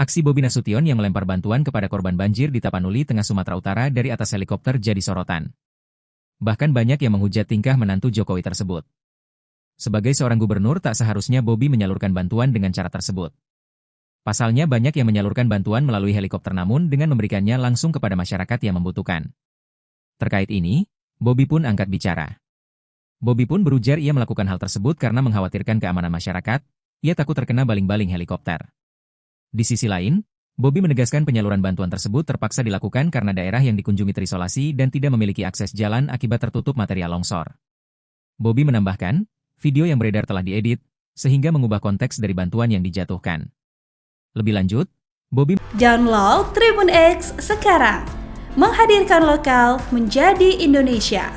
Aksi Bobi Nasution yang melempar bantuan kepada korban banjir di Tapanuli, Tengah Sumatera Utara dari atas helikopter jadi sorotan. Bahkan banyak yang menghujat tingkah menantu Jokowi tersebut. Sebagai seorang gubernur tak seharusnya Bobi menyalurkan bantuan dengan cara tersebut. Pasalnya banyak yang menyalurkan bantuan melalui helikopter namun dengan memberikannya langsung kepada masyarakat yang membutuhkan. Terkait ini, Bobi pun angkat bicara. Bobi pun berujar ia melakukan hal tersebut karena mengkhawatirkan keamanan masyarakat, ia takut terkena baling-baling helikopter. Di sisi lain, Bobi menegaskan penyaluran bantuan tersebut terpaksa dilakukan karena daerah yang dikunjungi terisolasi dan tidak memiliki akses jalan akibat tertutup material longsor. Bobi menambahkan, video yang beredar telah diedit, sehingga mengubah konteks dari bantuan yang dijatuhkan. Lebih lanjut, Bobi Download Tribun X sekarang, menghadirkan lokal menjadi Indonesia.